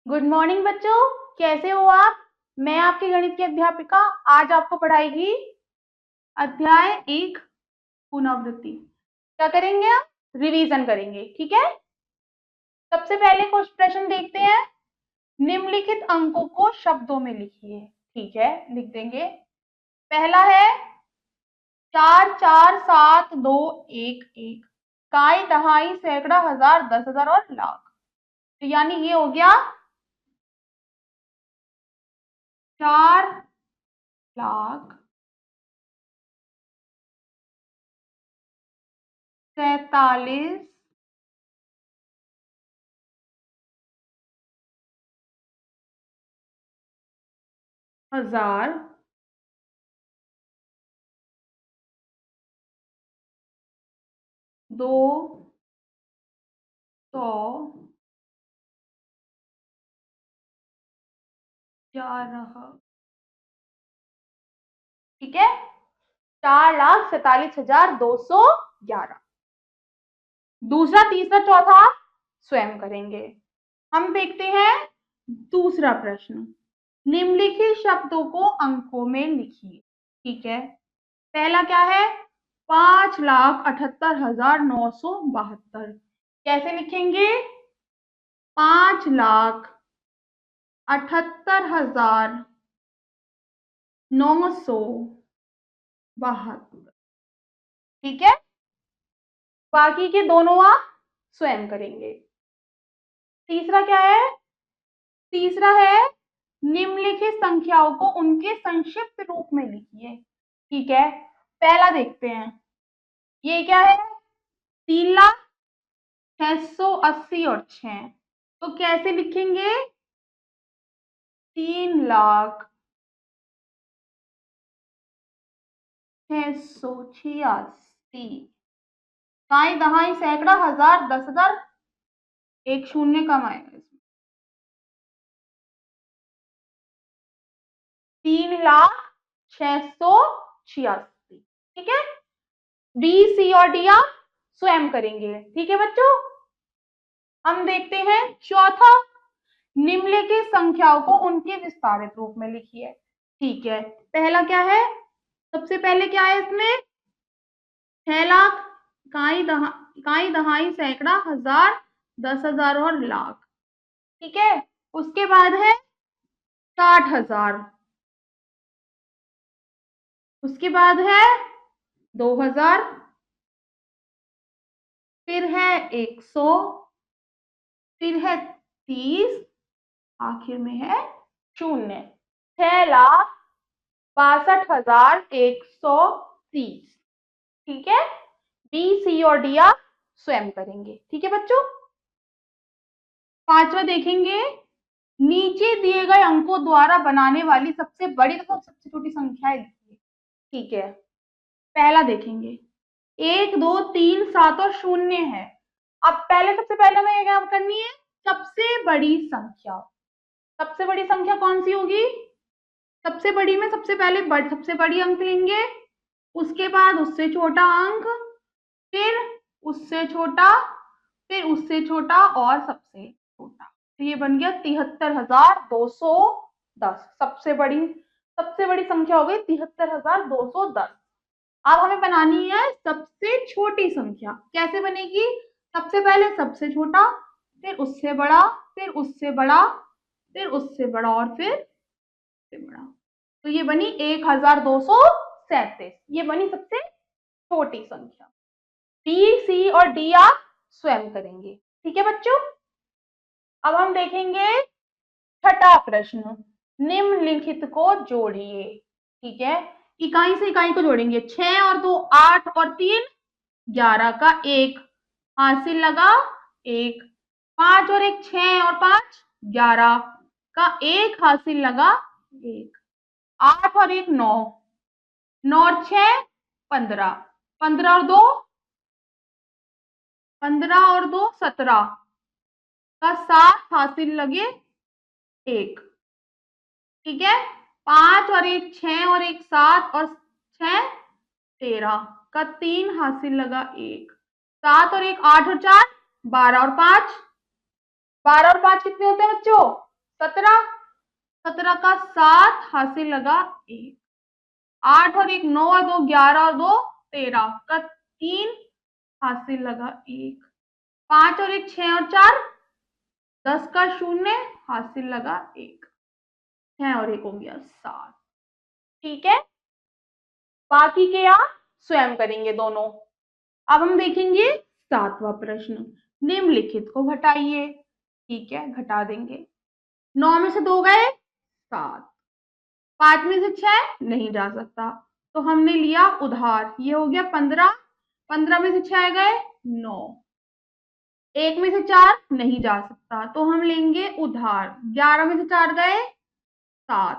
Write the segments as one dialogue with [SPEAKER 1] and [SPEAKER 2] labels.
[SPEAKER 1] Good morning बच्चों, कैसे हो आप। मैं आपकी गणित की अध्यापिका आज आपको पढ़ाएगी अध्याय 1 पुनरावृत्ति। क्या करेंगे आप? रिवीजन करेंगे, ठीक है। सबसे पहले कुछ प्रश्न देखते हैं। निम्नलिखित अंकों को शब्दों में लिखिए। ठीक है, लिख देंगे। पहला है 4 4 7 2 1 1। काई दहाई सैकड़ा हजार 10,000 और लाख। तो यानी ये हो गया 4,47,000 दो सौ 11। ठीक है, 4,47,211। दूसरा, तीसरा, चौथा स्वयं करेंगे। हम देखते हैं दूसरा प्रश्न। निम्नलिखित शब्दों को अंकों में लिखिए। ठीक है, पहला क्या है? 5,78,972। कैसे लिखेंगे? 5,78,972। ठीक है, बाकी के दोनों आप स्वयं करेंगे। तीसरा क्या है? तीसरा है निम्नलिखित संख्याओं को उनके संक्षिप्त रूप में लिखिए। ठीक है, पहला देखते हैं। ये क्या है? 3,06,80 और 6। तो कैसे लिखेंगे? 3,06,86। काई दहाई सैकड़ा हजार 10,000, एक शून्य कम आएगा इसमें। 3,06,86। ठीक है, बी, सी और डी आप स्वयं करेंगे। ठीक है बच्चों, हम देखते हैं चौथा। निम्नलिखित संख्याओं को उनके विस्तारित रूप में लिखिए। ठीक है, पहला क्या है? सबसे पहले क्या है इसमें? 6,00,000, काई दहाई सैकड़ा हजार 10,000 और लाख। ठीक है, उसके बाद है 60,000, उसके बाद है 2,000, फिर है 100, फिर है 30, आखिर में है 0। 6,62,130। ठीक है, बी, सी और डी आप स्वयं करेंगे। ठीक है बच्चों, पांचवा देखेंगे। नीचे दिए गए अंकों द्वारा बनाने वाली सबसे बड़ी तथा सबसे छोटी संख्या लिखिए। ठीक है, पहला देखेंगे। 1 2 3 7 और 0 है। अब पहले सबसे पहले हमें क्या करनी है? सबसे बड़ी संख्या। सबसे बड़ी संख्या कौन सी होगी? सबसे बड़ी में सबसे पहले सबसे बड़ी अंक लेंगे, उसके बाद उससे छोटा अंक, फिर उससे छोटा, फिर उससे छोटा और सबसे छोटा। तो ये बन गया 73,210। सबसे बड़ी संख्या हो गई 73,210। अब हमें बनानी है सबसे छोटी संख्या। कैसे बनेगी? सबसे पहले सबसे छोटा, फिर उससे बड़ा, फिर उससे बड़ा, फिर उससे बड़ा और फिर से बड़ा। तो ये बनी 1,237। ये बनी सबसे छोटी संख्या। बी, सी और डी आप स्वयं करेंगे। ठीक है बच्चों, अब हम देखेंगे छठा प्रश्न। निम्नलिखित को जोड़िए। ठीक है, इकाई से इकाई को जोड़ेंगे। 6 और 2 8 और 3 11 का 1 हासिल लगा 1। 5 और 1 6 और 5 11 का 1 हासिल लगा 1। 8 और 1 9, 9 और 6 15, 15 और 2 15 और 2 17 का 7 हासिल लगे 1। ठीक है, 5 और 1 6 और 1 7 और 6 13 का 3 हासिल लगा 1। 7 और 1 8 और 4 12 और 5 12 और 5 कितने होते हैं बच्चों? 17, 17 का 7 हासिल लगा 1, 8 और 1 9 और 2 11 और 2 13 का 3 हासिल लगा 1, 5 और 1 6 और 4 10 का 0 हासिल लगा 1, 6 और 1 हो गया 7। ठीक है, बाकी के आप स्वयं करेंगे दोनों। अब हम देखेंगे 7वां प्रश्न, निम्नलिखित को घटाइए। ठीक है, घटा देंगे। 9 में से 2 गए 7, 5 में से 6 नहीं जा सकता तो हमने लिया उधार, ये हो गया 15, 15 में से 6 गए 9, 1 में से 4 नहीं जा सकता तो हम लेंगे उधार, 11 में से 4 गए 7,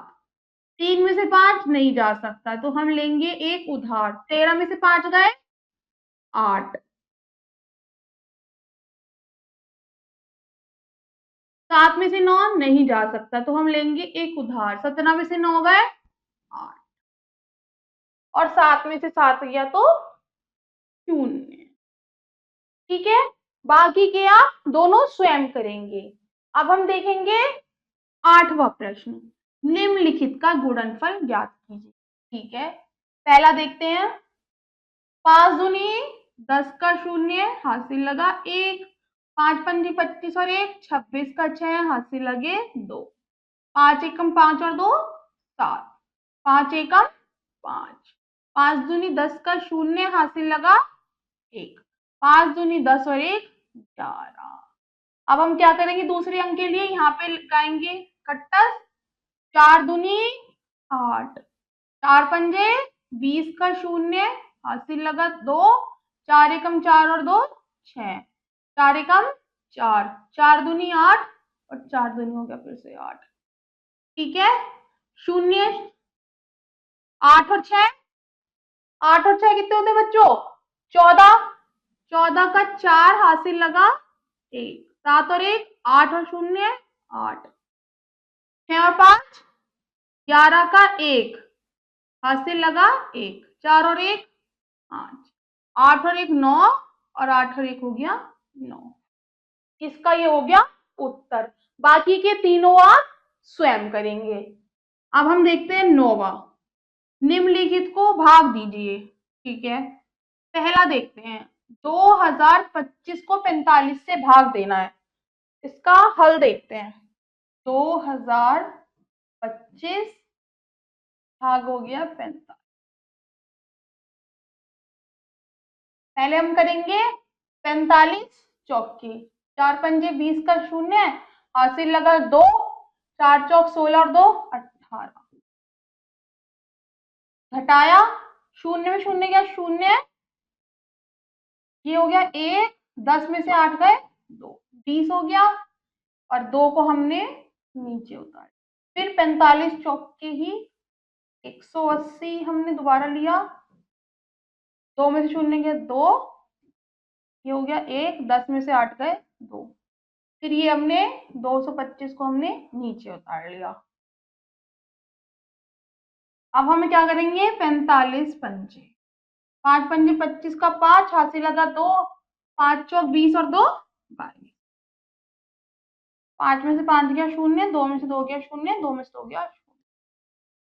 [SPEAKER 1] 3 में से 5 नहीं जा सकता तो हम लेंगे एक उधार, 13 में से 5 गए 8, 7 में से 9 नहीं जा सकता तो हम लेंगे एक उधार, 17 में से 9 गए 8 और 7 में से 7 गया तो 0। ठीक है, बाकी के आप दोनों स्वयं करेंगे। अब हम देखेंगे 8वां प्रश्न, निम्नलिखित का गुणनफल ज्ञात कीजिए। ठीक है, पहला देखते हैं। 5 दूनी 10 का 0 हासिल लगा 1, 5 पंजी 25 और 1 26 का 6 हासिल लगे 2, 5 एकम 5 और 2 7, 5 एकम 5, 5 दूनी 10 का 0 हासिल लगा 1, 5 दूनी 10 और 1 11। अब हम क्या करेंगे, दूसरे अंक के लिए यहाँ पे लगाएंगे कट्टर, 4 दूनी 8, 4 पंजे 20 का 0 हासिल लगा 2, 4 एकम 4 और 2 6, 4 एकम 4, 4 दूनी 8 और 4 दूनी हो गया फिर से 8। ठीक है, 0 8 और 6, 8 और 6 कितने होते हैं बच्चों, 14, 14 का 4 हासिल लगा 1, 7 और 1 8 और 0 8, 6 और 5 11 का 1 हासिल लगा 1, 4 और 1 5, 8 और 1 9 और 8 और 1 हो गया 9। इसका ये हो गया उत्तर। बाकी के तीनों आप स्वयं करेंगे। अब हम देखते हैं 9वां, निम्नलिखित को भाग दीजिए। ठीक है, पहला देखते हैं, 2025 को 45 से भाग देना है। इसका हल देखते हैं। 2025 भाग हो गया 45, पहले हम करेंगे 45 चौकी, 4 पंजे 20 का 0 हासिल लगा 2, 4 चौक 16 और 2 18, घटाया 0 में 0 गया 0, ये हो गया 1, 10 में से 8 गए 2, 20 हो गया और 2 को हमने नीचे उतारा। फिर 45 चौके ही 180 हमने दोबारा लिया, 2 में से 0 गया 2, ये हो गया 1, 10 में से 8 गए 2, फिर ये हमने 225 को हमने नीचे उतार लिया। अब हमें क्या करेंगे, 45 पंजे, 5 पंजे 25 का 5 हासिल लगा 2, 5 चौक 20 और 2 22, 5 में से 5 गया 0, 2 में से 2 गया 0, 2 में से 2 गया 0,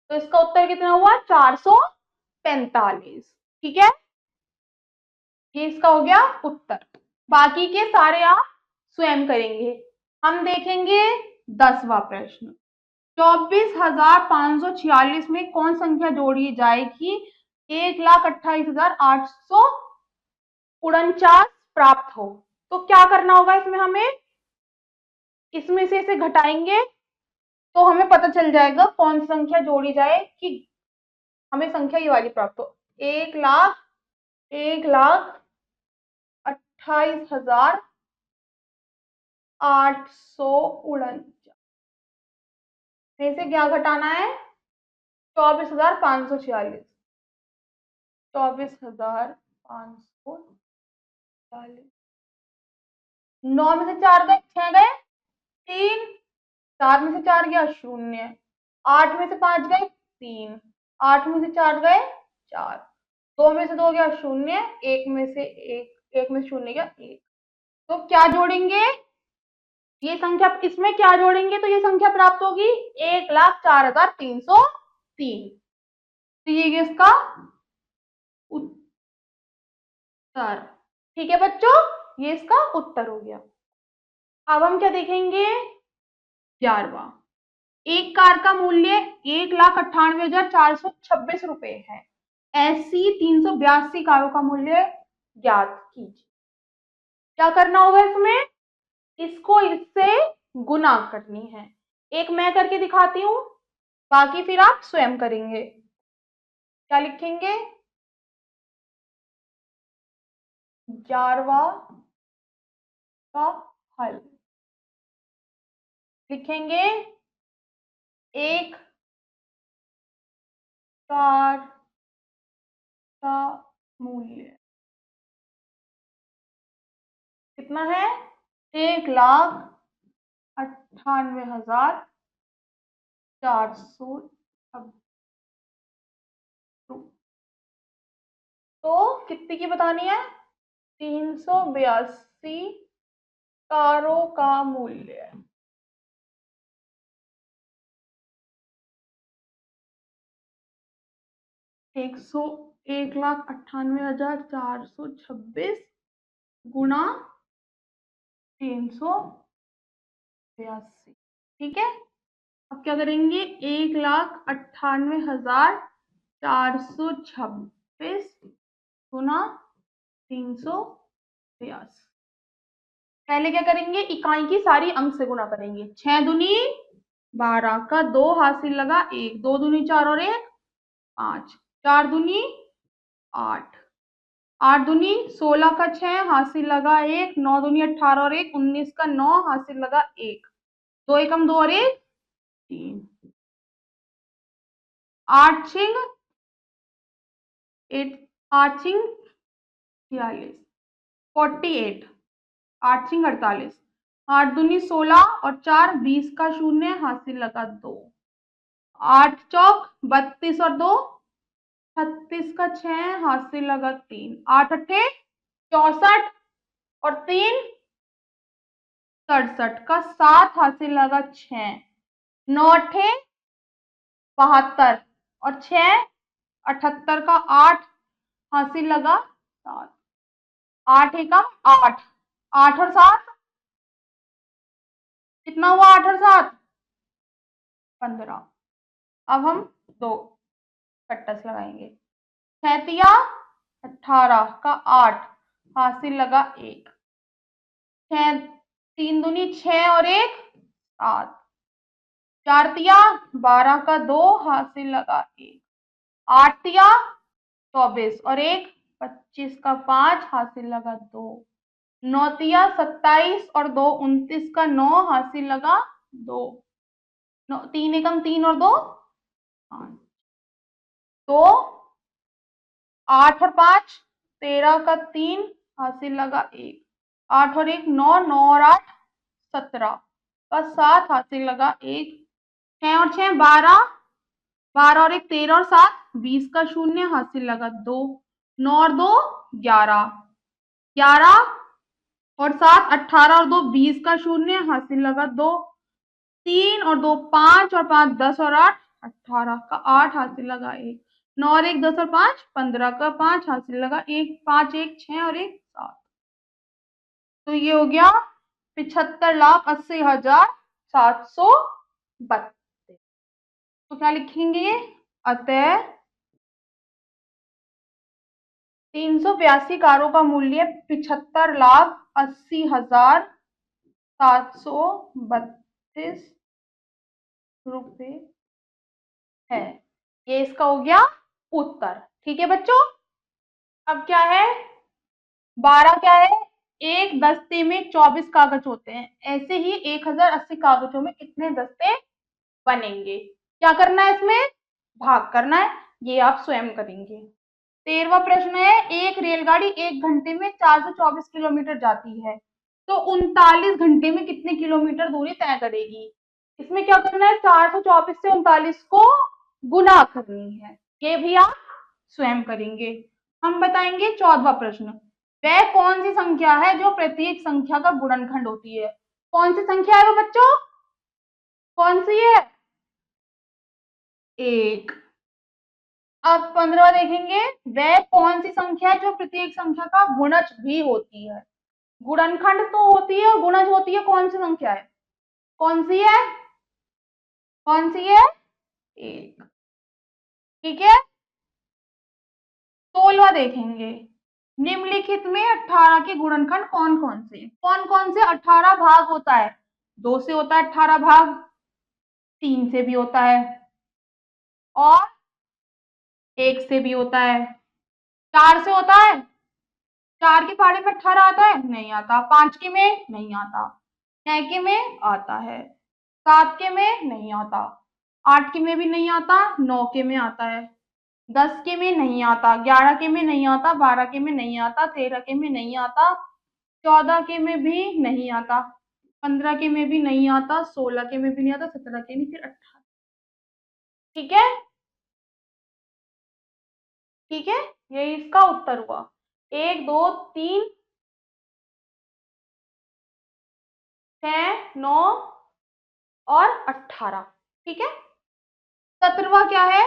[SPEAKER 1] तो इसका उत्तर कितना हुआ 445। ठीक है, ये इसका हो गया उत्तर। बाकी के सारे आप स्वयं करेंगे। हम देखेंगे 10वां प्रश्न, 24,546 में कौन संख्या जोड़ी जाएगी 1,28,849 प्राप्त हो। तो क्या करना होगा इसमें, हमें इसमें से इसे घटाएंगे तो हमें पता चल जाएगा कौन सी संख्या जोड़ी जाए कि हमें संख्या ये वाली प्राप्त हो। 1,28,849 में से क्या घटाना है, 24,546, 24,546, 9 में से 4 गए 6 गए 3, 4 में से 4 गया 0, 8 में से 5 गए 3, 8 में से 4 गए 4, 2 में से 2 गया 0, 1 में से 1 में से 0 गया 1, तो क्या जोड़ेंगे ये संख्या, इसमें क्या जोड़ेंगे तो ये संख्या प्राप्त होगी 1,04,303। तो ये इसका उत्तर। ठीक है बच्चों, ये इसका उत्तर हो गया। अब हम क्या देखेंगे, 11वां। एक कार का मूल्य 1,98,426 रुपए है। ऐसी 382 कारों का मूल्य ज्ञात कीजिए। क्या करना होगा इसमें, इसको इससे गुना करनी है। एक मैं करके दिखाती हूं, बाकी फिर आप स्वयं करेंगे। क्या लिखेंगे, 11वां का हल लिखेंगे। एक कार का मूल्य कितना है, 1,98,400। तो कितनी की बतानी है, 382 कारों का मूल्य। एक 1,98,426 गुणा 382। ठीक है, अब क्या करेंगे, 1,98,426 गुना 382। पहले क्या करेंगे, इकाई की सारी अंक से गुना करेंगे। 6 दूनी 12 का 2 हासिल लगा 1, 2 दूनी 4 और 1 5, 4 दूनी 8, 8 दूनी 16 का 6 हासिल लगा 1, 9 दूनी 18 और 1 19 का 9 हासिल लगा 1, 2 एकम 2 और 1 3, 8 छिंग 46, 48, 8 छिंग 48, 8 दूनी 16 और 4 20 का 0 हासिल लगा 2, 8 चौक 32 और 2 36 का 6 हासिल लगा 3, 8 अट्ठे 64 और 3 67 का 7 हासिल लगा 6, 9 अट्ठे 72 और 6 78 का 8 हासिल लगा 7, 8 एकम 8, 8 और 7 कितना हुआ, 8 और 7 15। अब हम 2 कट्टस लगाएंगे। 6 तिया 18 का 8 हासिल लगा 1, 6 3 दूनी 6 और 1 7, 4 तिया 12 का 2 हासिल लगा 1, 8 तिया 24 और 1 25 का 5 हासिल लगा 2, 9 तिया 27 और 2 29 का 9 हासिल लगा 2, 3 एकम 3 और 2 5, तो 8 और 5 13 का 3 हासिल लगा 1, 8 और 1 9, 9 और 8 17 का 7 हासिल लगा 1, 6 और 6 12, 12 और 1 13 और 7 20 का 0 हासिल लगा 2, 9 और 2 11, 11 और 7 18 और 2 20 का 0 हासिल लगा 2, 3 और 2 5 और 5 10 और 8 18 का 8 हासिल लगा 1, 9 और 1 10 और 5 15 का 5 हासिल लगा 1, 5 1 6 और 1 7। तो ये हो गया 75,80,732। तो क्या लिखेंगे, अतः 382 कारों का मूल्य 75,80,732 रुपए है। ये इसका हो गया उत्तर। ठीक है बच्चों, अब क्या है, 12 क्या है, एक दस्ते में 24 कागज होते हैं, ऐसे ही 1080 कागजों में कितने दस्ते बनेंगे। क्या करना है, इसमें भाग करना है, ये आप स्वयं करेंगे। 13वां प्रश्न है, एक रेलगाड़ी 1 घंटे में 424 किलोमीटर जाती है, तो 39 घंटे में कितने किलोमीटर दूरी तय करेगी। इसमें क्या करना है, 424 से 39 को गुना करनी है, ये भी आप स्वयं करेंगे। हम बताएंगे 14वां प्रश्न, वह कौन सी संख्या है जो प्रत्येक संख्या का गुणनखंड होती है। कौन सी संख्या है वो बच्चों? कौन सी है? 1। अब 15 देखेंगे, वह कौन सी संख्या है जो प्रत्येक संख्या का गुणज भी होती है? गुणनखंड तो होती है और गुणज होती है, कौन सी संख्या है? कौन सी है? कौन सी है? 1। ठीक है। 16 देखेंगे, निम्नलिखित में 18 के गुणनखंड कौन कौन से? कौन कौन से 18 भाग होता है? 2 से होता है 18 भाग, 3 से भी होता है, और 1 से भी होता है, 4 से होता है। 4 के पहाड़े में 18 आता है? नहीं आता। 5 के में नहीं आता, 6 के में आता है, 7 के में नहीं आता, 8 के में भी नहीं आता, 9 के में आता है, 10 के में नहीं आता, 11 के में नहीं आता, 12 के में नहीं आता, 13 के में नहीं आता, 14 के में भी नहीं आता, 15 के में भी नहीं आता, 16 के में भी नहीं आता, 17 के नहीं, फिर 18। ठीक है, ठीक है, यही इसका उत्तर हुआ। 1 2 3 6 9 और 18। ठीक है। 17वां क्या है?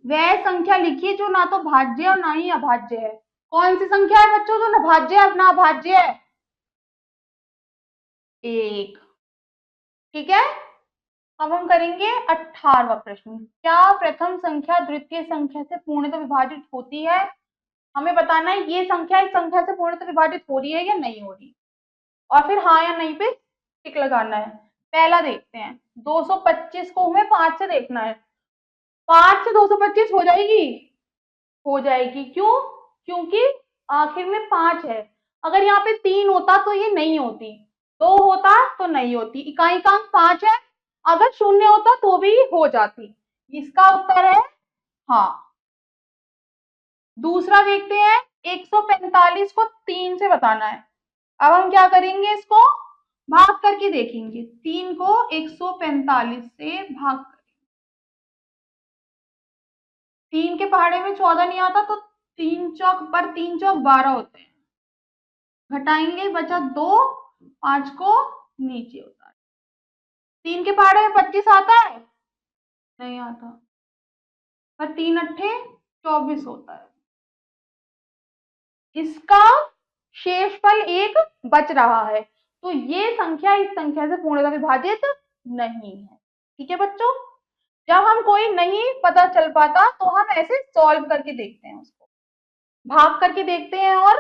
[SPEAKER 1] वह संख्या लिखिए जो ना तो भाज्य और ना ही अभाज्य है। कौन सी संख्या है बच्चों जो ना भाज्य है ना अभाज्य है? 1। ठीक है। अब हम करेंगे 18वां प्रश्न। क्या प्रथम संख्या द्वितीय संख्या से पूर्णतः विभाजित होती है? हमें बताना है ये संख्या इस संख्या से पूर्णतः विभाजित हो रही है या नहीं हो रही, और फिर हाँ या नहीं पे टिक लगाना है। पहला देखते हैं, 225 को हमें 5 से देखना है। 5 से 225 हो जाएगी? हो जाएगी। क्यों? क्योंकि आखिर में 5 है। अगर यहाँ पे 3 होता तो ये नहीं होती, 2 होता तो नहीं होती, इकाई-कांक 5 है, अगर 0 होता तो भी हो जाती। इसका उत्तर है हाँ। दूसरा देखते हैं, 145 को 3 से बताना है। अब हम क्या करेंगे, इसको भाग करके देखेंगे। 3 को 145 से भाग करेंगे। 3 के पहाड़े में 14 नहीं आता, तो 3 चौक 12 होते हैं। घटाएंगे, बचा 2, 5 को नीचे उतार। 3 के पहाड़े में 25 आता है? नहीं आता, पर 3 अट्ठे 24 होता है। इसका शेषफल 1 बच रहा है, तो ये संख्या इस संख्या से पूर्णतः विभाजित नहीं है। ठीक है बच्चों, जब हम कोई नहीं पता चल पाता तो हम ऐसे सॉल्व करके देखते हैं, उसको भाग करके देखते हैं, और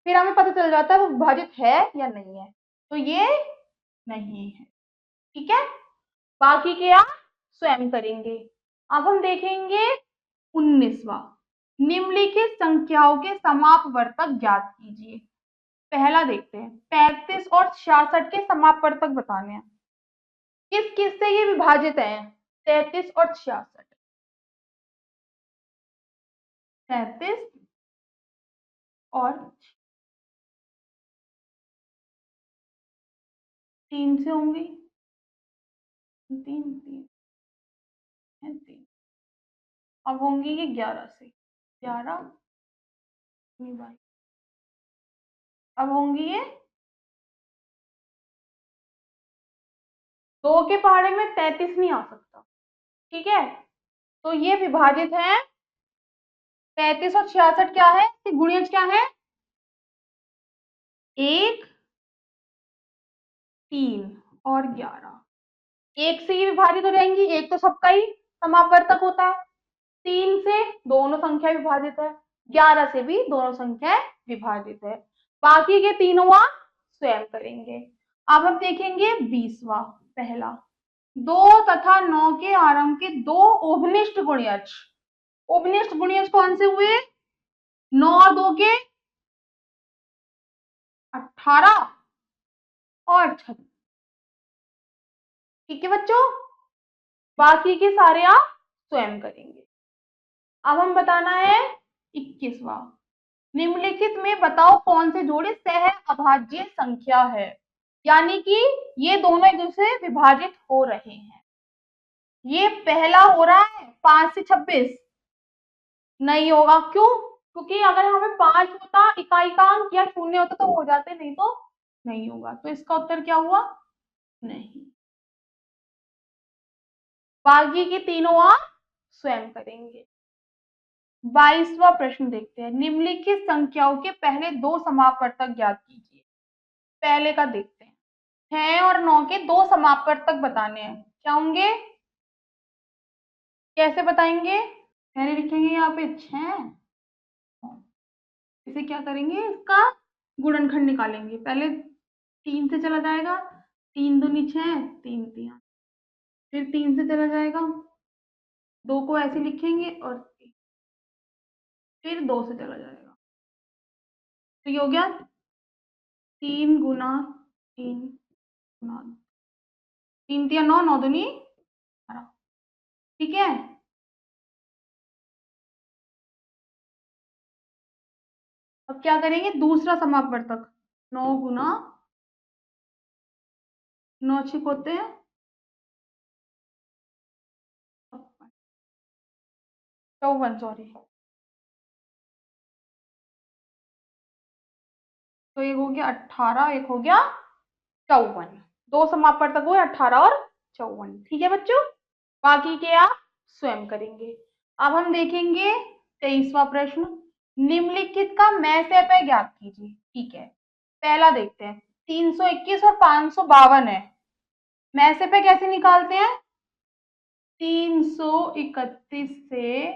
[SPEAKER 1] फिर हमें पता चल जाता है वो विभाजित है या नहीं है। तो ये नहीं है। ठीक है, बाकी के आप स्वयं करेंगे। अब हम देखेंगे 19वां, निम्नलिखित संख्याओं के समापवर्तक ज्ञात कीजिए। पहला देखते हैं, 35 और 66 के समापवर्तक बताने हैं। किस किस से ये विभाजित है? 33 और 66। 33 और 3 से होंगी, 3 3 3। अब होंगी ये 11 से, 11 22। अब होंगी ये 2 के पहाड़े में 33 नहीं आ सकता। ठीक है, तो ये विभाजित है। 35 और 66 क्या है, गुणिज क्या है? 1 3 और 11। 1 से ये विभाजित हो जाएंगी, 1 तो सबका ही समापवर्तक होता है। 3 से दोनों संख्या विभाजित है, 11 से भी दोनों संख्या विभाजित है। बाकी के तीनों आप स्वयं करेंगे। अब हम देखेंगे 20वां। पहला, 2 तथा 9 के आरंभ के 2 उभनिष्ठ गुणिज। उभनिष्ठ गुणिज कौन से हुए? 9 और 2 के 18 और 36। ठीक है बच्चों, बाकी के सारे आप स्वयं करेंगे। अब हम बताना है 21वां, निम्नलिखित में बताओ कौन से जोड़े सह अभाज्य संख्या है। यानी कि ये दोनों एक दूसरे से विभाजित हो रहे हैं। ये पहला हो रहा है 5 से 26, नहीं होगा। क्यों? क्योंकि अगर हमें 5 होता इकाई का अंक या 0 होता तो हो जाते, नहीं तो नहीं होगा। तो इसका उत्तर क्या हुआ? नहीं। बाकी के तीनों आप स्वयं करेंगे। 22वां प्रश्न देखते हैं। निम्नलिखित संख्याओं के पहले दो समापवर्तक ज्ञात कीजिए। पहले का देखते हैं। 6 और 9 के दो समापवर्तक बताने हैं। क्या होंगे? कैसे बताएंगे? पहले लिखेंगे यहाँ पे 6, इसे क्या करेंगे? इसका गुणनखंड निकालेंगे। पहले 3 से चला जाएगा, 3 दूनी 6, 3 तिया, फिर 3 से चला जाएगा, 2 को ऐसे लिखेंगे और फिर 2 से चला जाएगा। तो ये हो गया 3 गुना 3 गुना 3 तिया 9, 9 दूनी 12। ठीक है। अब क्या करेंगे? दूसरा समापवर्तक 9 गुना 9 छिप होते हैं 54, सॉरी। तो एक हो गया 18, एक हो गया 54। दो समापवर्तक हुए 18 और 54। ठीक है बच्चों, बाकी के आप स्वयं करेंगे। अब हम देखेंगे 23वां प्रश्न। निम्नलिखित का मैं से पे ज्ञात कीजिए। ठीक है, पहला देखते हैं। 321 और 552 है। मैं से पे कैसे निकालते हैं? 331 से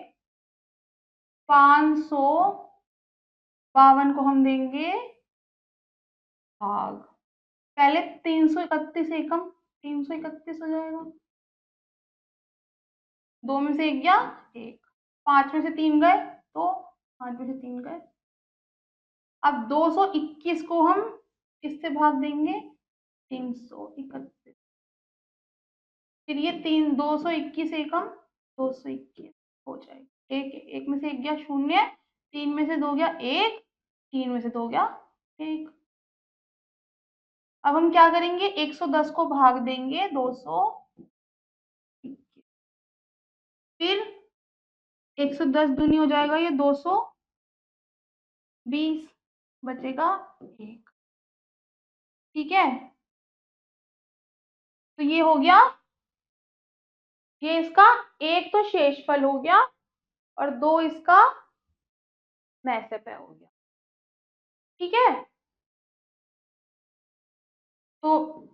[SPEAKER 1] 552 को हम देंगे भाग। पहले 331 एकम, 331 हो जाएगा। 2 में से 1 गया 1, 5 में से 3 गए तो 5 में से 3 गए। अब 221 को हम किससे भाग देंगे? 331। फिर ये 221 एकम 221 हो जाएगा। एक में से 1 गया 0, 3 में से 2 गया 1, 3 में से 2 गया 1। अब हम क्या करेंगे? 110 को भाग देंगे 221। फिर 110 दूनी हो जाएगा ये 220, बचेगा 1। ठीक है, तो ये हो गया, ये इसका एक तो शेषफल हो गया और 2 इसका मैसेप हो गया। ठीक है, तो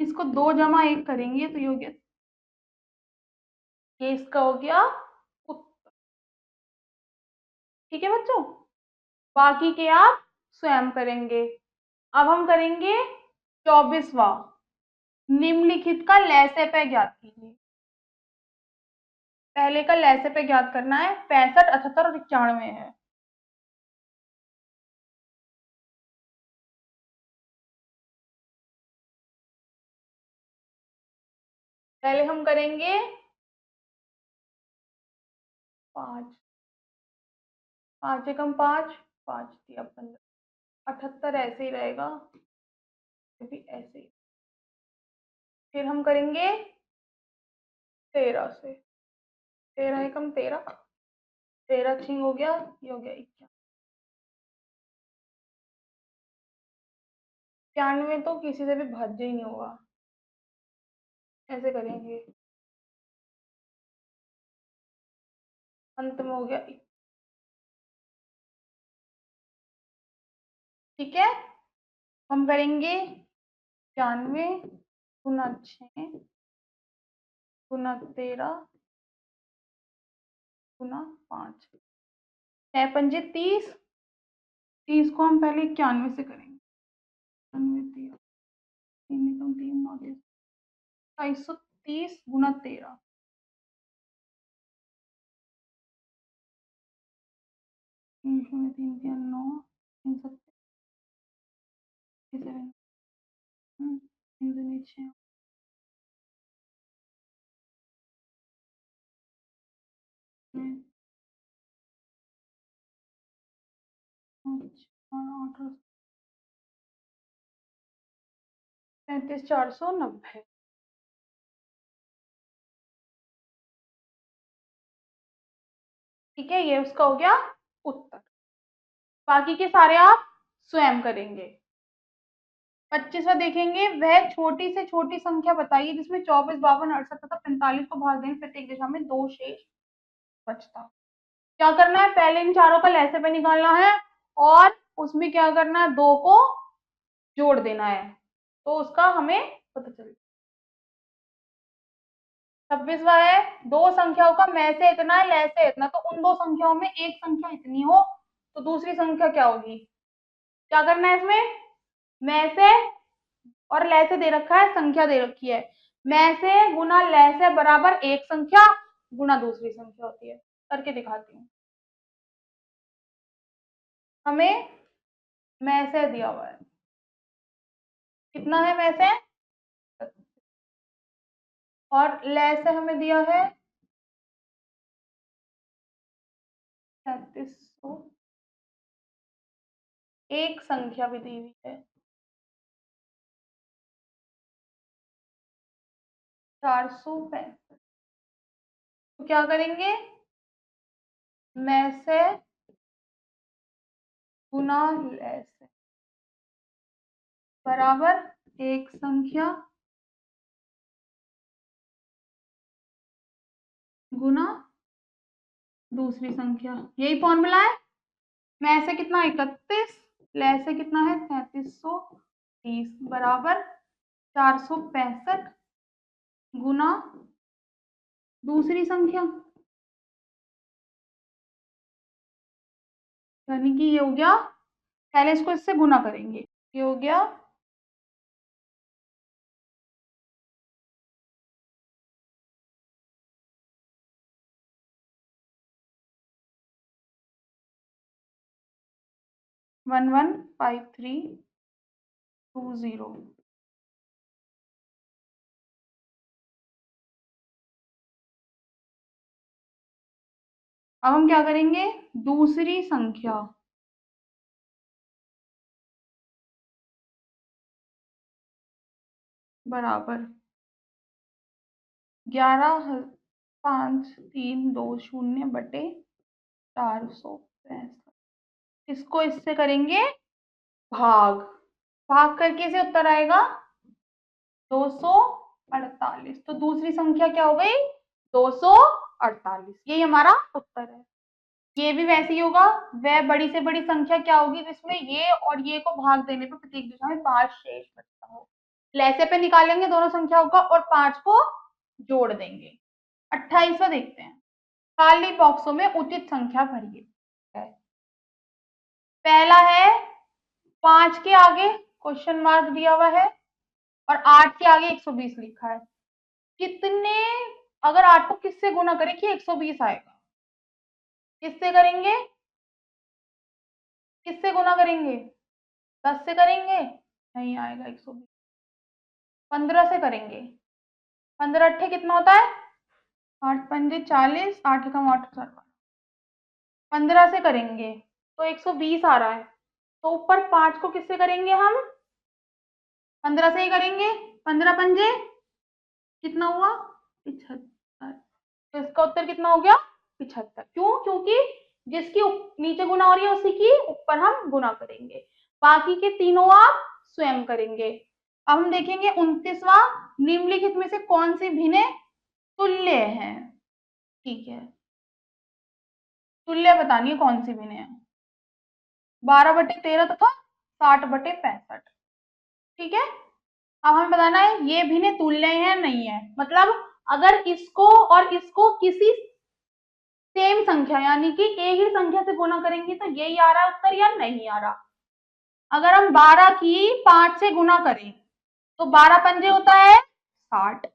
[SPEAKER 1] इसको 2 जमा 1 करेंगे तो ये हो गया, ये इसका हो गया उत्तर। ठीक है बच्चों, बाकी के आप स्वयं करेंगे। अब हम करेंगे 24वां। निम्नलिखित का लैसे पे ज्ञात कीजिए। पहले का लैसे पे ज्ञात करना है। 65, 78 और 91 है। पहले हम करेंगे 5, 5 एकम 5, 5 दिया 15, 78 ऐसे ही रहेगा, भी ऐसे ही। फिर हम करेंगे 13 से, 13 एकम 13, 13 छिंग हो गया, ये हो गया 91। 91 तो किसी से भी भाज्य ही नहीं होगा, ऐसे करेंगे। अंत में हो गया। ठीक है, हम करेंगे 91 गुना 6 गुना 13 गुना 5, 6 पंजे 30, 30 को हम पहले 91 से करेंगे। 91 3 एकम 3 9 230 गुना 13, 3 0 3 3 9 3 7 7 3 2 6 35,490। ठीक है, ये उसका हो गया उत्तर। बाकी के सारे आप स्वयं करेंगे। 25वां देखेंगे, वह छोटी से छोटी संख्या बताइए जिसमें 24, 52, 68 तथा 45 को भाग देने प्रत्येक दिशा में 2 शेष बचता। क्या करना है, पहले इन चारों का लहसे पे निकालना है और उसमें क्या करना है, 2 को जोड़ देना है, तो उसका हमें पता चलेगा। 26वां है, दो संख्याओं का मैं से इतना है, लह से इतना, तो उन दो संख्याओं में एक संख्या इतनी हो तो दूसरी संख्या क्या होगी। क्या करना है इसमें, मैं से और लह से दे रखा है, संख्या दे रखी है, मैं से गुना लह से बराबर एक संख्या गुना दूसरी संख्या होती है। करके दिखाती हूँ। हमें मैं से दिया हुआ है, कितना है मैं से, और लह से हमें दिया है 3700, एक संख्या भी दी हुई है 465। तो क्या करेंगे, मैं से गुना लह से बराबर एक संख्या गुना दूसरी संख्या, यही फॉर्मूला है। मैं से कितना 31, लह से कितना है 3330 बराबर 465 गुना दूसरी संख्या, यानी कि ये हो गया, पहले इसको इससे गुना करेंगे, ये हो गया 115320। अब हम क्या करेंगे, दूसरी संख्या बराबर 11,5,3,2,0 बटे 465, इसको इससे करेंगे भाग, भाग करके से उत्तर आएगा 248। तो दूसरी संख्या क्या हो गई, 248, यही हमारा उत्तर है। ये भी वैसे ही होगा, वह बड़ी से बड़ी संख्या क्या होगी जिसमें ये और ये को भाग देने पर प्रत्येक दिशा में 5 शेष बचता हो। लहसे पे निकालेंगे दोनों संख्याओं का और 5 को जोड़ देंगे। 28वां देखते हैं, खाली बॉक्सों में उचित संख्या भरिए। पहला है 5 के आगे क्वेश्चन मार्क दिया हुआ है और 8 के आगे 120 लिखा है। कितने, अगर 8 को किससे गुना करें कि 120 आएगा, किससे करेंगे, किससे गुना करेंगे, 10 से करेंगे, नहीं आएगा 120। 15 से करेंगे, 15 अट्ठे कितना होता है, 8 पंजे 40, 8 एकम 8 4, 15 से करेंगे तो 120 आ रहा है, तो ऊपर 5 को किससे करेंगे हम, 15 से ही करेंगे, 15 पंजे कितना हुआ 75, तो इसका उत्तर कितना हो गया 75। क्यों, क्योंकि जिसकी नीचे गुना हो रही है उसी की ऊपर हम गुना करेंगे, बाकी के तीनों आप स्वयं करेंगे। अब हम देखेंगे 29वां, निम्नलिखित में से कौन सी भिन्नें तुल्य है। ठीक है, तुल्य बतानी है कौन सी भिन्नें है, 12/13 तथा 60/65। ठीक है, अब हमें बताना है ये भिन्नें तुल्य है नहीं है, मतलब अगर इसको और इसको किसी सेम संख्या यानी कि एक ही संख्या से गुना करेंगे तो यही आ रहा है उत्तर या नहीं आ रहा। अगर हम 12 की 5 से गुना करें तो 12 पंजे होता है 60,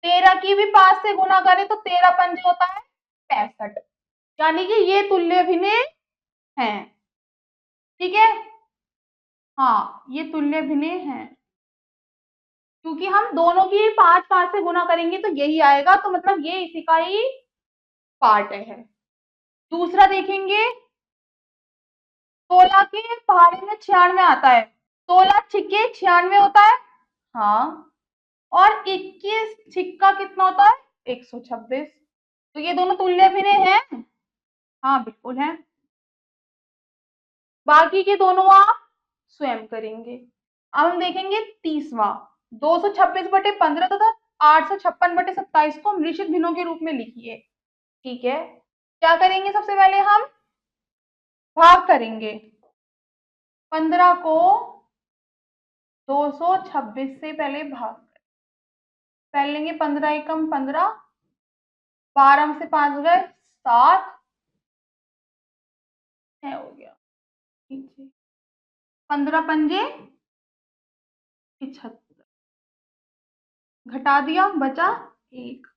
[SPEAKER 1] 13 की भी 5 से गुना करें तो 13 पंजे होता है 65, यानी कि ये तुल्य भिन्नें हैं। ठीक है, हाँ ये तुल्य भिन्नें हैं, क्योंकि हम दोनों की 5 से गुना करेंगे तो यही आएगा, तो मतलब ये इसी का ही पार्ट है। दूसरा देखेंगे, 16 के पहाड़े में 96 आता है, 16 छिक्के 96 होता है, हाँ, और 21 छिक्का कितना होता है 126, तो ये दोनों तुल्य भिन्नें हैं, हाँ बिल्कुल है। बाकी के दोनों आप स्वयं करेंगे। अब हम देखेंगे 30वां। 226/15 तथा 856/27 को निश्चित भिन्नों के रूप में लिखिए। ठीक है, क्या करेंगे? सबसे पहले हम भाग करेंगे। 15 को 226 से पहले भाग करें। पहले लेंगे 15 एकम 15, 12 में से 5 गए 7, 6 हो गया। 15 पंजे 75, घटा दिया बचा 1।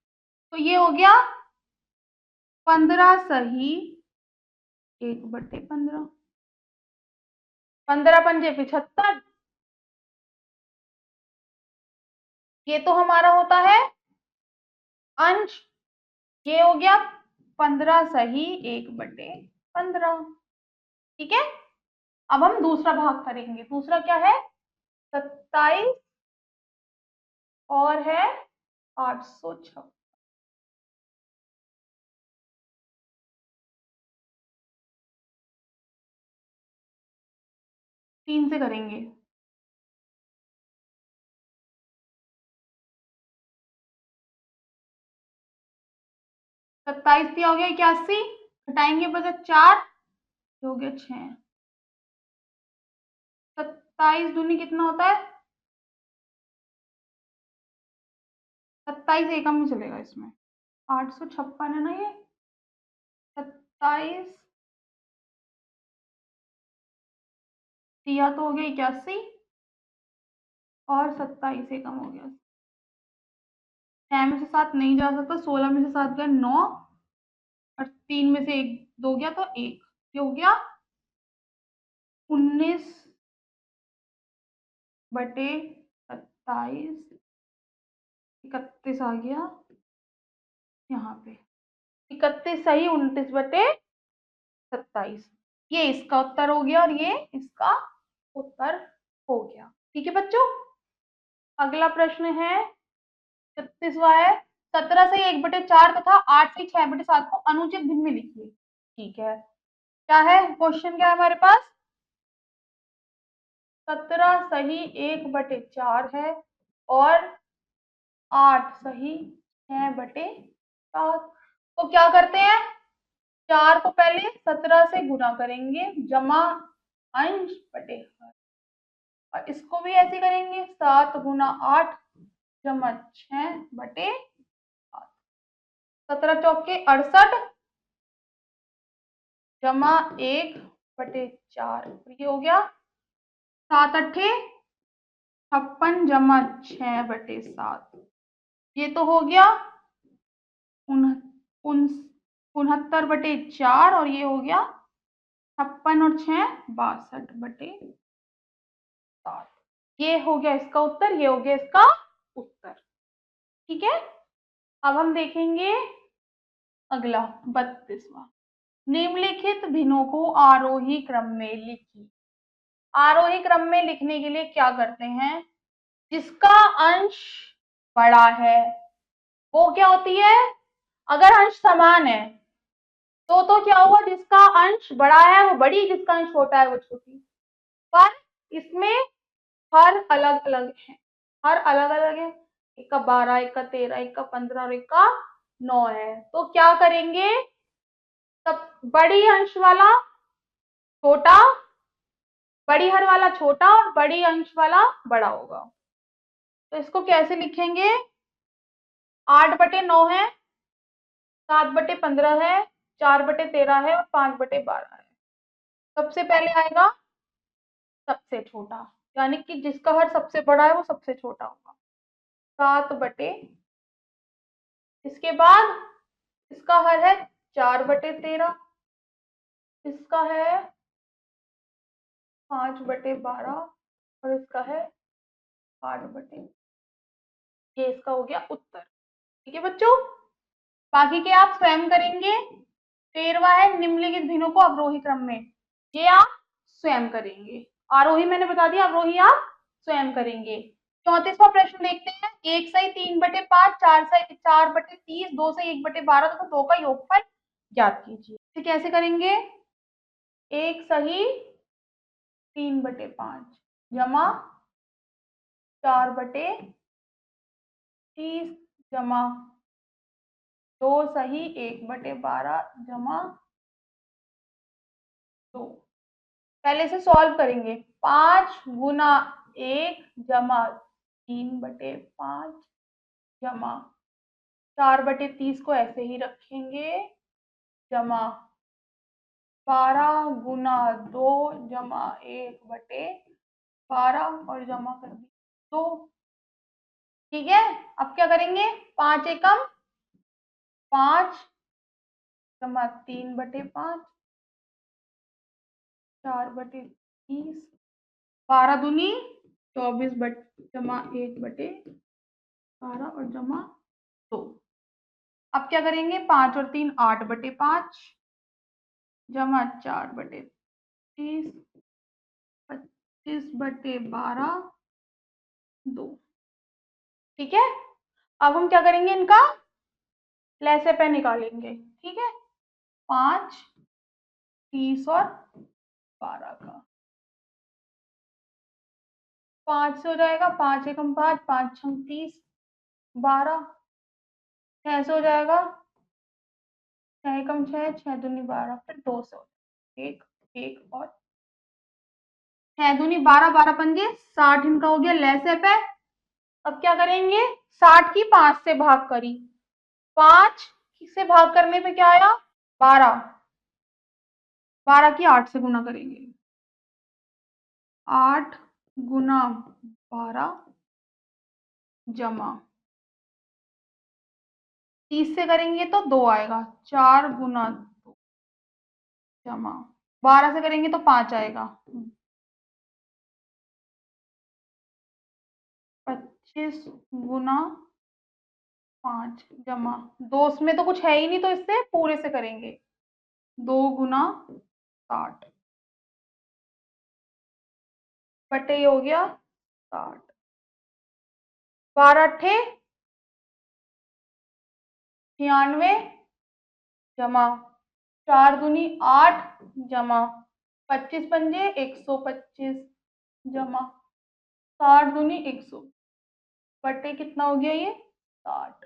[SPEAKER 1] तो ये हो गया 15 सही 1/15। 15 पंजे 75, ये तो हमारा होता है अंश। ये हो गया 15 सही 1/15। ठीक है, अब हम दूसरा भाग करेंगे। दूसरा क्या है? 27 और है 856। 3 से करेंगे। 27 दिया हो गया 81, घटाएंगे बचा 4, हो गया 6। 27 दूनी कितना होता है? 27 एकम में चलेगा इसमें। 856 है ना ये। 27 दिया तो हो गया 81 और 27 एकम हो गया। 6 में से 7 नहीं जा सकता, 16 में से 7 गया 9 और 3 में से 1 2 गया तो 1। ये हो गया 19/27। 31 आ गया यहाँ पे। 31 सही 29/27। ये इसका उत्तर हो गया और ये इसका उत्तर हो गया। ठीक है बच्चों, अगला प्रश्न है 36वां है। 17 से 1/4 तथा 8 से 6/7 को अनुचित भिन्न में लिखिए। ठीक है, क्या है क्वेश्चन? क्या है हमारे पास? 17 सही 1/4 है और 8 सही 6/7। तो क्या करते हैं? 4 को पहले 17 से गुना करेंगे जमा अंश बटे हर, और इसको भी ऐसे करेंगे 7 गुना 8 जमा 6/7। 17 चौके 68 जमा 1/4, ये हो गया 7 अट्ठे 56 जमा 6/7। ये तो हो गया 69/4 और ये हो गया 56 और 6 62/7। ये हो गया इसका उत्तर, ये हो गया इसका उत्तर। ठीक है, अब हम देखेंगे अगला 32वां। निम्नलिखित भिन्नों को आरोही क्रम में लिखिए। आरोही क्रम में लिखने के लिए क्या करते हैं? जिसका अंश बड़ा है वो क्या होती है? अगर अंश समान है तो क्या हुआ? जिसका अंश बड़ा है वो बड़ी, जिसका अंश छोटा है वो छोटी। पर इसमें हर अलग अलग है, हर अलग अलग है। एक का 12, एक का 13, एक का 15 और एक का 9 है। तो क्या करेंगे? सब बड़ी अंश वाला छोटा, बड़ी हर वाला छोटा और बड़ी अंश वाला बड़ा होगा। तो इसको कैसे लिखेंगे? 8/9 है, 7/15 है, 4/13 है और 5/12 है। सबसे पहले आएगा सबसे छोटा, यानी कि जिसका हर सबसे बड़ा है वो सबसे छोटा होगा। 7/, इसके बाद इसका हर है 4/13, इसका है 5/12 और इसका है 8/, ये इसका हो गया उत्तर। ठीक है बच्चों, बाकी के आप स्वयं करेंगे। 13वां है निम्नलिखित भिन्नों को अवरोही क्रम में, ये आप स्वयं करेंगे। आरोही मैंने बता दिया, अवरोही आप स्वयं करेंगे। 34वां प्रश्न देखते हैं। 1 सही 3/5, 4 सही 4/30, 2 सही 1/12 तथा 2 का योगफल ज्ञात कीजिए। तो कैसे करेंगे? 1 सही 3/5 जमा 4/30 जमा 2 सही 1/12 जमा 2। पहले से सॉल्व करेंगे। 5 गुना 1 जमा 3/5 जमा 4/30 को ऐसे ही रखेंगे जमा 12 गुना 2 जमा 1/12 और जमा कर दी 2। ठीक है, अब क्या करेंगे? 5 एकम 5 जमा 3/5 4/30 12 दूनी 24 जमा 1/12 और जमा 2। अब क्या करेंगे? 5 और 3 8/5 जमा 4/30 25/12 2। ठीक है, अब हम क्या करेंगे? इनका लैसे पे निकालेंगे। ठीक है, 5 30 और 12 का 5 से हो जाएगा 5 एकम 5 5 छंग 30 12 6 से हो जाएगा 6 एकम 6 6 दूनी 12 फिर 2 से हो एक एक और 6 दूनी 12 12 पंजे 60 इनका हो गया लैसे पे। अब क्या करेंगे? 60 की 5 से भाग करी 5 से भाग करने पे क्या आया? 12 12 की 8 से गुना करेंगे 8 गुना 12 जमा 30 से करेंगे तो 2 आएगा 4 गुना 2 जमा 12 से करेंगे तो 5 आएगा 25 गुना 5 जमा 2 में तो कुछ है ही नहीं तो इससे पूरे से करेंगे 2 गुना 60 बटे ये हो गया 60 12 अट्ठे 96 जमा 4 दूनी 8 जमा 25 पंजे 125 जमा 60 दूनी 100 बटे कितना हो गया ये 60।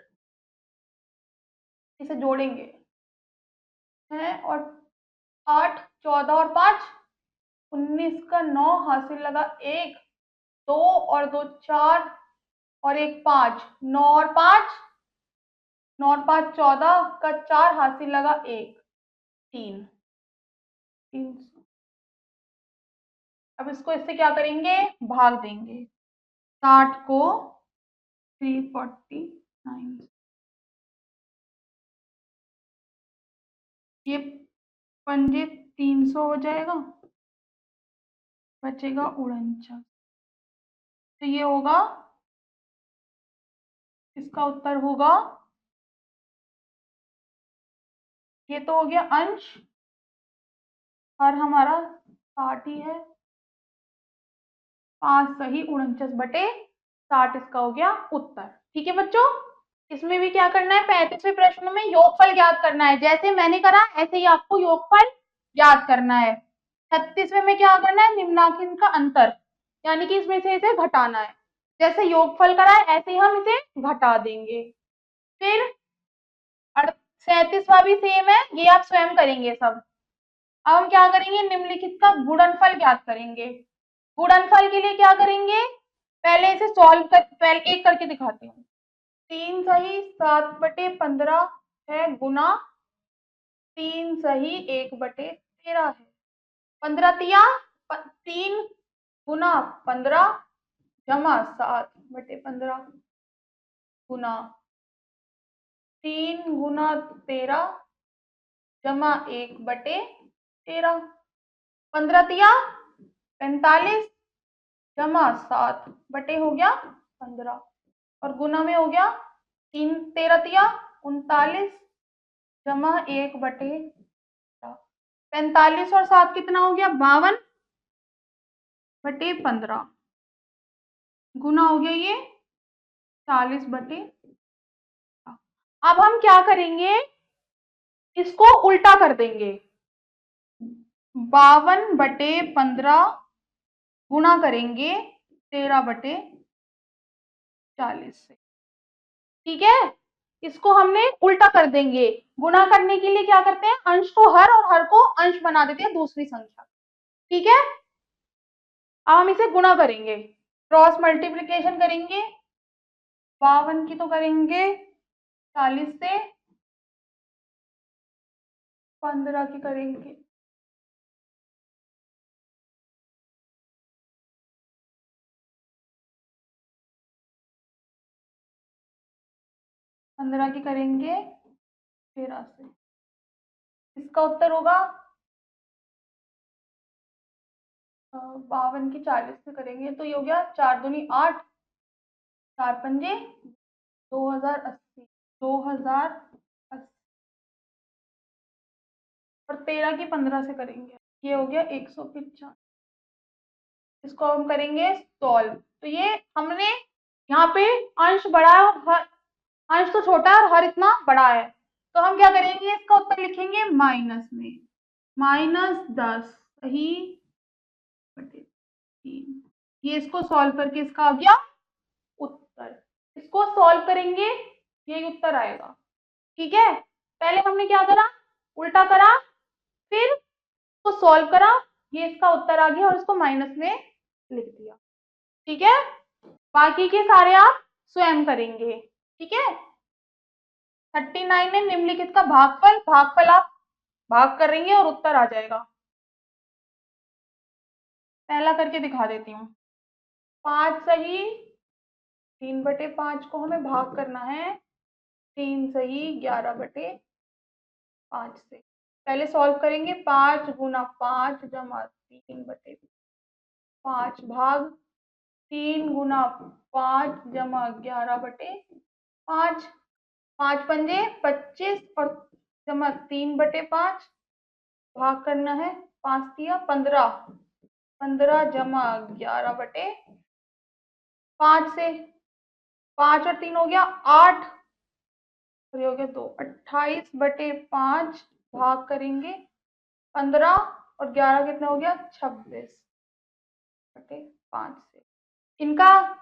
[SPEAKER 1] इसे जोड़ेंगे है और 8 14 और 5 19 का 9 हासिल लगा 1 2 और 2 4 और 1 5 9 और 5 9 और 5 14 का 4 हासिल लगा 1 3 300। अब इसको इससे क्या करेंगे? भाग देंगे 60 को 349 ये पंजे 300 हो जाएगा बचेगा 49। तो ये होगा इसका उत्तर होगा ये तो हो गया अंश और हमारा 60 ही है 5 सही 49/60 इसका हो गया उत्तर। ठीक है बच्चों, इसमें भी क्या करना है? 35वें प्रश्न में योगफल ज्ञात करना है। जैसे मैंने करा ऐसे ही आपको योगफल ज्ञात करना है। 36वें में क्या करना है? निम्नांकित का अंतर, यानी कि इसमें से इसे घटाना है। जैसे योगफल करा है ऐसे ही हम इसे घटा देंगे। फिर 37वां भी सेम है, ये आप स्वयं करेंगे सब। अब हम क्या करेंगे? निम्नलिखित का गुणनफल ज्ञात करेंगे। गुणनफल के लिए क्या करेंगे? पहले इसे सॉल्व कर, पहले एक करके दिखाती हूँ। 3 सही 7/15 है गुना 3 सही 1/13 है 15 तिया 3 गुना 15 जमा 7/15 गुना 3 गुना 13 जमा 1/13 15 तिया 45 जमा 7 बटे हो गया 15 और गुना में हो गया 3 13 तिया 39 जमा 1/45 और 7 कितना हो गया? 52/15 गुना हो गया ये 40/। अब हम क्या करेंगे? इसको उल्टा कर देंगे 52/15 गुना करेंगे 13/। 40 से। ठीक है, इसको हमने उल्टा कर देंगे। गुणा करने के लिए क्या करते हैं, अंश को हर और हर को अंश बना देते हैं दूसरी संख्या। ठीक है, अब हम इसे गुणा करेंगे, क्रॉस मल्टीप्लिकेशन करेंगे। 52 की तो करेंगे 40 से, 15 की करेंगे 15 की करेंगे 13 से। इसका उत्तर होगा 52 की 40 से करेंगे तो ये हो गया 4 दूनी 8, 4 पंजे 2080, 2080। और 13 की 15 से करेंगे, ये हो गया 195। इसको हम करेंगे सॉल्व। तो ये हमने यहाँ पे अंश बड़ा है और हर, अंश तो छोटा है और हर इतना बड़ा है, तो हम क्या करेंगे, इसका उत्तर लिखेंगे माइनस में, -10 सही बटे 3। ये इसको सॉल्व करके इसका आ गया उत्तर। इसको सॉल्व करेंगे यही उत्तर आएगा। ठीक है, पहले हमने क्या करा, उल्टा करा, फिर इसको सॉल्व करा, ये इसका उत्तर आ गया और इसको माइनस में लिख दिया। ठीक है, बाकी के सारे आप स्वयं करेंगे। ठीक है, 39 है निम्नलिखित का भागफल, भागफल आप भाग करेंगे और उत्तर आ जाएगा। पहला करके दिखा देती हूँ। 5 सही, 3/5 को हमें भाग करना है, 3 सही 11/5 से। पहले सॉल्व करेंगे, 5 गुना 5 जमा 3/5 भाग 3 गुना 5 जमा 11/5, 5 पंजे 25 और जमा 3/5 भाग करना है, 5 दिया 15, 15 जमा 11/5 से, 5 और 3 हो गया 8 और ये हो गया 2, 28/5 भाग करेंगे 15 और 11 कितना हो गया 26/5 से। इनका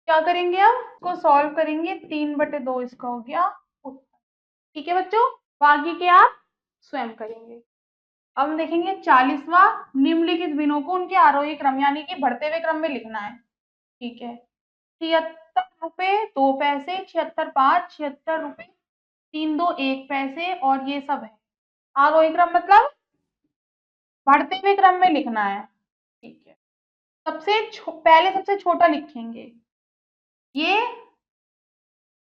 [SPEAKER 1] क्या करेंगे, अब इसको सॉल्व करेंगे, 3/2 इसका हो गया उत्तर। ठीक है बच्चों, बाकी के आप स्वयं करेंगे। अब हम देखेंगे 40वां, निम्नलिखित भिन्नों को उनके आरोही क्रम यानी कि बढ़ते हुए क्रम में लिखना है। ठीक है, 76 रुपए 2 पैसे, 76 5, 76 रुपए 3 2 1 पैसे और ये सब है आरोही क्रम, मतलब बढ़ते हुए क्रम में लिखना है। ठीक है, पहले सबसे छोटा लिखेंगे, ये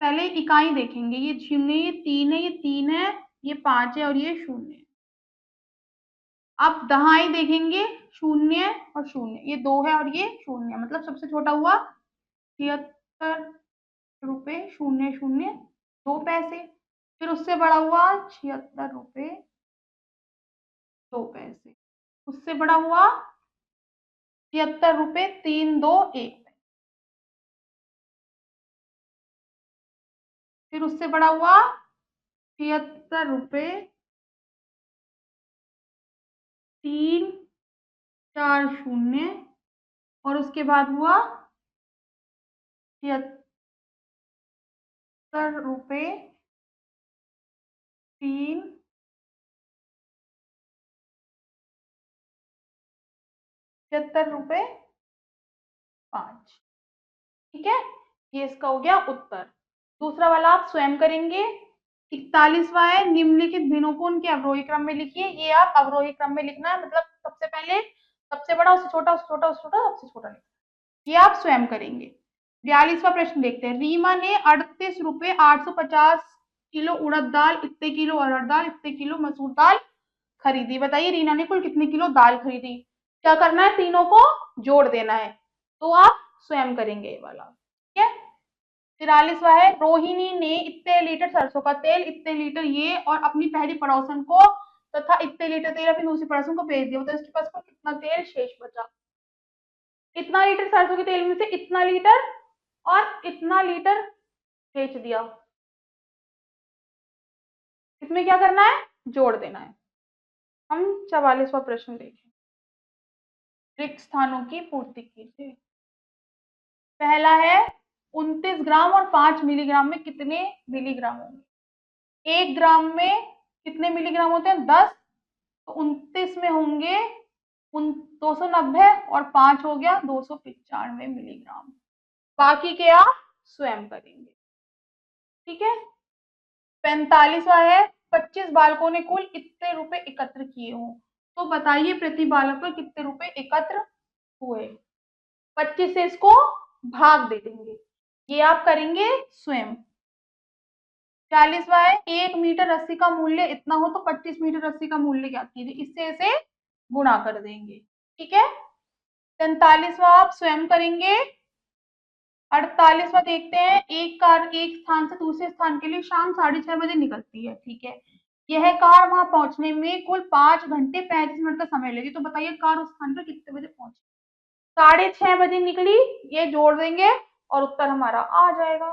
[SPEAKER 1] पहले इकाई देखेंगे, ये 0 ये 3 है, ये 3 है, ये 5 है और ये 0 है। अब दहाई देखेंगे, 0 और 0, ये 2 है और ये 0 है, मतलब सबसे छोटा हुआ 76 रुपए 0 0 2 पैसे। फिर उससे बड़ा हुआ 76 रुपए 2 पैसे। उससे बड़ा हुआ 76 रुपए 3 2 1। फिर उससे बड़ा हुआ 76 रुपए 3 4 0 और उसके बाद हुआ 76 रुपए 76 रुपए 5। ठीक है, ये इसका हो गया उत्तर। दूसरा वाला आप स्वयं करेंगे। 41वां है, निम्नलिखित भिन्नों को उनके अवरोही क्रम में लिखिए। ये आप अवरोही क्रम में लिखना है, मतलब सबसे पहले सबसे बड़ा, उससे छोटा, उससे छोटा, उससे छोटा, सबसे छोटा लिखना है। ये आप स्वयं करेंगे। 42वां प्रश्न देखते हैं। रीमा ने 38 रुपए 850 किलो उड़द दाल, इतने किलो अरहर दाल, इतने किलो मसूर दाल खरीदी। बताइए रीना ने कुल कितने किलो दाल खरीदी। क्या करना है, तीनों को जोड़ देना है, तो आप स्वयं करेंगे ये वाला। ठीक है, 43वां है। रोहिणी ने इतने लीटर सरसों का तेल, इतने लीटर ये और अपनी पहली पड़ोसन को तथा इतने लीटर तेल अपनी दूसरी पड़ोसन को भेज दिया, तो इसके पास कितना तेल शेष बचा। इतना लीटर सरसों के तेल में से इतना लीटर और इतना लीटर बेच दिया, इसमें क्या करना है, जोड़ देना है। हम 44वां प्रश्न देखें। रिक्त स्थानों की पूर्ति कीजिए। पहला है 29 ग्राम और 5 मिलीग्राम में कितने मिलीग्राम होंगे? 1 ग्राम में कितने मिलीग्राम होते हैं? 10। तो 29 में होंगे 290 और 5 हो गया 295 मिलीग्राम। बाकी के आप स्वयं करेंगे। ठीक है। 45वां है, 25 बालकों ने कुल कितने रुपए एकत्र किए हों? तो बताइए प्रति बालक पर कितने रुपए एकत्र हुए? 25 से इसको भाग दे देंगे, ये आप करेंगे स्वयं। 40वां है, 1 मीटर रस्सी का मूल्य इतना हो तो 25 मीटर रस्सी का मूल्य ज्ञात कीजिए, इससे इसे गुणा कर देंगे। ठीक है। 43वां आप स्वयं करेंगे। 48वां देखते हैं, एक कार एक स्थान से दूसरे स्थान के लिए शाम 6:30 बजे निकलती है। ठीक है। यह कार वहां पहुंचने में कुल 5 घंटे 35 मिनट का समय लगी, तो बताइए कार उस स्थान पर कितने बजे पहुंची? 6:30 बजे निकली, ये जोड़ देंगे और उत्तर हमारा आ जाएगा।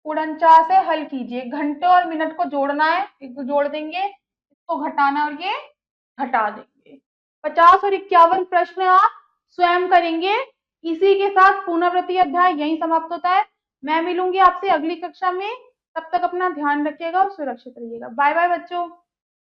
[SPEAKER 1] 49 से हल कीजिए, घंटे और मिनट को जोड़ना है, इसको जोड़ देंगे, इसको घटाना और ये घटा देंगे। 50 और 51 प्रश्न आप स्वयं करेंगे। इसी के साथ पुनरावृत्ति अध्याय यहीं समाप्त होता है। मैं मिलूंगी आपसे अगली कक्षा में, तब तक अपना ध्यान रखिएगा और सुरक्षित रहिएगा। बाय बाय बच्चों।